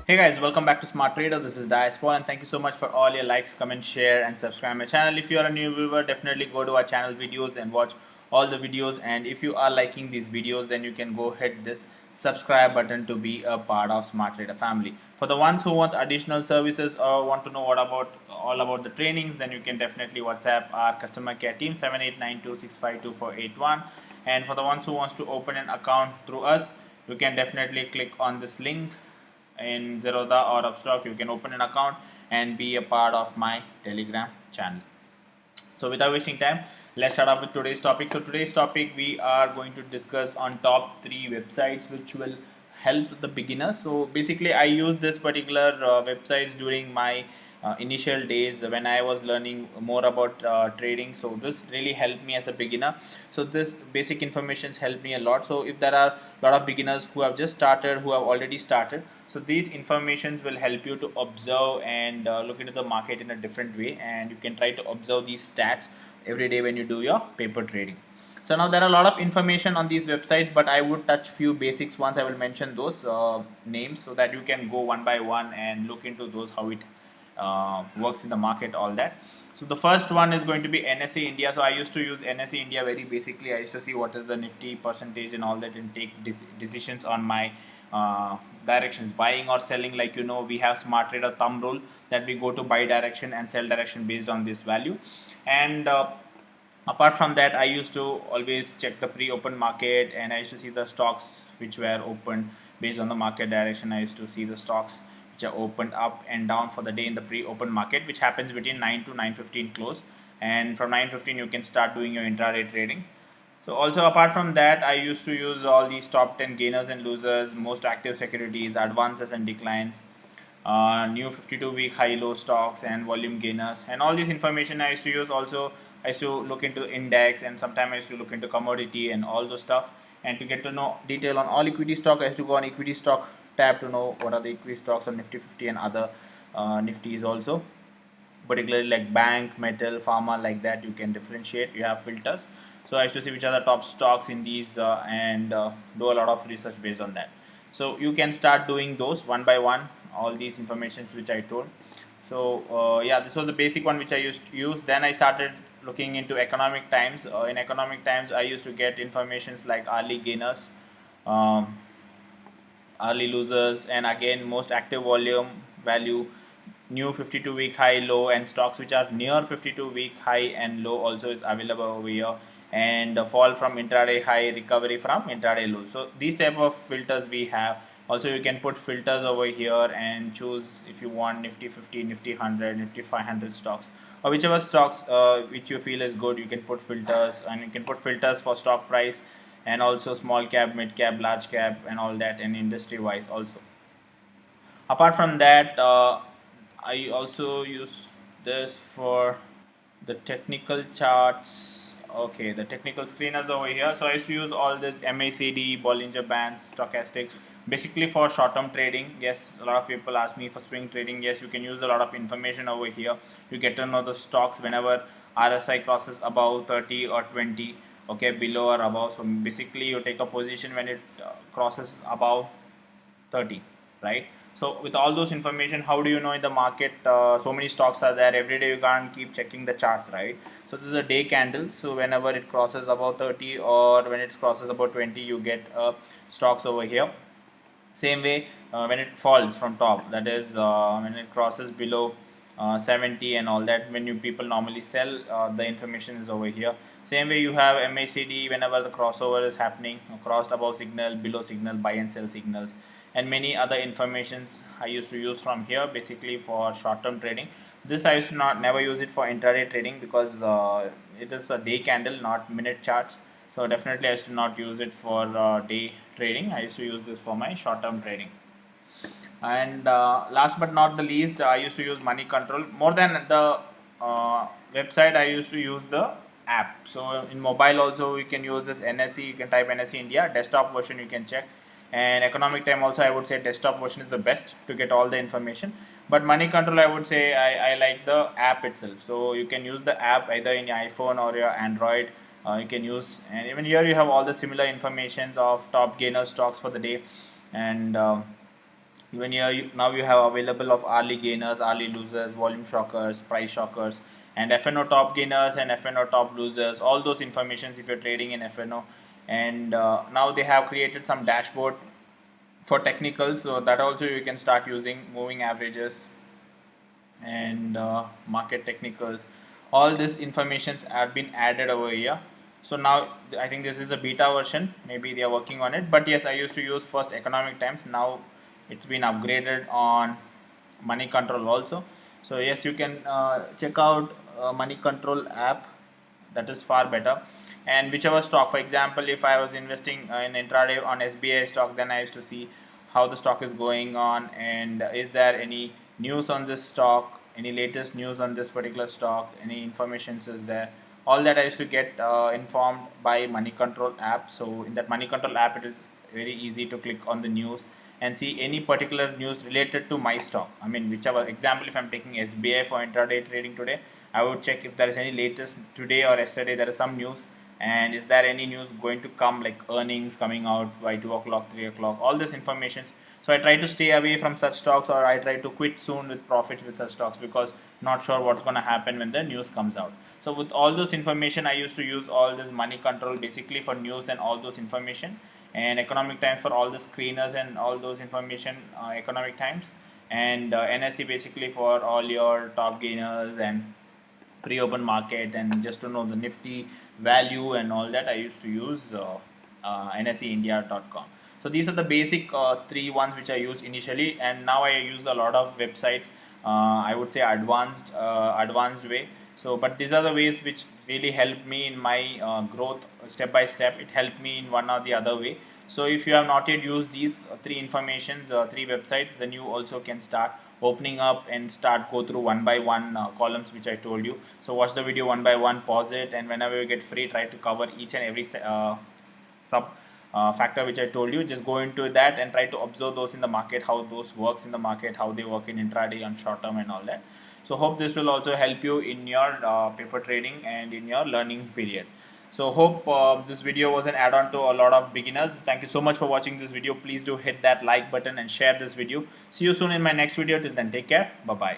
Hey guys, welcome back to Smart Trader. This is Diaspora and thank you so much for all your likes, comment, share and subscribe my channel. If you are a new viewer, definitely go to our channel videos and watch all the videos, and if you are liking these videos, then you can go hit this subscribe button to be a part of Smart Trader family. For the ones who want additional services or want to know what about all about the trainings, then you can definitely WhatsApp our customer care team 7892652481. And for the ones who wants to open an account through us, you can definitely click on this link in Zerodha or Upstock. You can open an account and be a part of my Telegram channel. So without wasting time, let's start off with today's topic. So today's topic, we are going to discuss on top 3 websites which will help the beginners. So basically I use this particular websites during my initial days when I was learning more about trading. So this really helped me as a beginner. So this basic informations helped me a lot. So if there are a lot of beginners who have just started, who have already started, so these informations will help you to observe and look into the market in a different way, and you can try to observe these stats every day when you do your paper trading. So now there are a lot of information on these websites, but I would touch few basics ones. I will mention those names so that you can go one by one and look into those, how it works in the market, all that. So the first one is going to be NSA India. So I used to use NSA India very basically. I used to see what is the Nifty percentage and all that, and take decisions on my directions, buying or selling. Like, we have Smart Trader thumb rule that we go to buy direction and sell direction based on this value. And apart from that, I used to always check the pre-open market, and I used to see the stocks which were opened based on the market direction. I used to see the stocks which are opened up and down for the day in the pre-open market, which happens between 9 to 9:15 close, and from 9:15 you can start doing your intraday trading. So also apart from that, I used to use all these top 10 gainers and losers, most active securities, advances and declines, new 52-week high-low stocks and volume gainers, and all this information I used to use. Also, I used to look into index, and sometimes I used to look into commodity and all those stuff. And to get to know detail on all equity stock, I used to go on equity stock tab to know what are the equity stocks on Nifty 50 and other Nifties also, particularly like bank, metal, pharma, like that. You can differentiate, you have filters. So I used to see which are the top stocks in these, and do a lot of research based on that. So you can start doing those one by one, all these informations which I told. So yeah, this was the basic one which I used to use. Then I started looking into economic times. In economic times, I used to get informations like early gainers, um, early losers, and again most active volume value, new 52-week high low, and stocks which are near 52-week high and low also is available over here, and fall from intraday high, recovery from intraday low. So these type of filters we have. Also you can put filters over here and choose if you want Nifty 50, Nifty 100, Nifty 500 stocks, or whichever stocks which you feel is good. You can put filters, and you can put filters for stock price, and also small cap, mid cap, large cap and all that, and industry wise also. Apart from that, I also use this for the technical charts. Okay, the technical screeners over here. So I used to use all this MACD, Bollinger Bands, stochastic, basically for short-term trading. Yes, a lot of people ask me for swing trading. Yes, you can use a lot of information over here. You get to know the stocks whenever RSI crosses above 30 or 20. Okay, below or above. So basically you take a position when it crosses above 30, right? So with all those information, how do you know in the market so many stocks are there? Every day you can't keep checking the charts, right? So this is a day candle. So whenever it crosses above 30 or when it crosses above 20, you get stocks over here. Same way, when it falls from top, that is when it crosses below 70 and all that, when you people normally sell, the information is over here. Same way you have MACD, whenever the crossover is happening, crossed above signal, below signal, buy and sell signals, and many other informations I used to use from here, basically for short-term trading. This I used to not never use it for intraday trading, because it is a day candle, not minute charts. So definitely I used to not use it for day trading. I used to use this for my short-term trading. And last but not the least, I used to use money control more than the website. I used to use the app. So in mobile also you can use this NSE. You can type NSE India desktop version, you can check. And economic time also, I would say desktop version is the best to get all the information. But money control, I would say I like the app itself. So you can use the app either in your iPhone or your Android. You can use, and even here you have all the similar informations of top gainer stocks for the day, and Even here now you have available of hourly gainers, hourly losers, volume shockers, price shockers, and FNO top gainers and FNO top losers, all those informations if you're trading in FNO. And now they have created some dashboard for technicals, so that also you can start using moving averages and market technicals. All these informations have been added over here. So now I think this is a beta version, maybe they are working on it, but yes, I used to use first economic times. Now it's been upgraded on money control also. So yes, you can check out money control app, that is far better. And whichever stock, for example, if I was investing in intraday on SBI stock, then I used to see how the stock is going on, and is there any news on this stock, any latest news on this particular stock, any informations is there. All that I used to get informed by money control app. So in that money control app, it is very easy to click on the news and see any particular news related to my stock. I mean, whichever example, if I'm taking SBI for intraday trading today, I would check if there is any latest today or yesterday there is some news, and is there any news going to come, like earnings coming out by 2 o'clock, 3 o'clock, all this informations. So I try to stay away from such stocks, or I try to quit soon with profits with such stocks, because not sure what's going to happen when the news comes out. So with all those information, I used to use all this money control basically for news and all those information, and economic times for all the screeners and all those information, economic times, and NSE basically for all your top gainers and pre-open market, and just to know the nifty value and all that, I used to use NSAindia.com. So these are the basic three ones which I used initially, and now I use a lot of websites, I would say advanced way. So but these are the ways which really helped me in my growth step by step. It helped me in one or the other way. So if you have not yet used these three informations, three websites, then you also can start opening up and start go through one by one columns which I told you. So watch the video one by one, pause it, and whenever you get free, try to cover each and every sub factor which I told you. Just go into that and try to observe those in the market, how those works in the market, how they work in intraday on short term and all that. So hope this will also help you in your paper trading and in your learning period. So hope this video was an add-on to a lot of beginners. Thank you so much for watching this video. Please do hit that like button and share this video. See you soon in my next video. Till then, take care. Bye bye.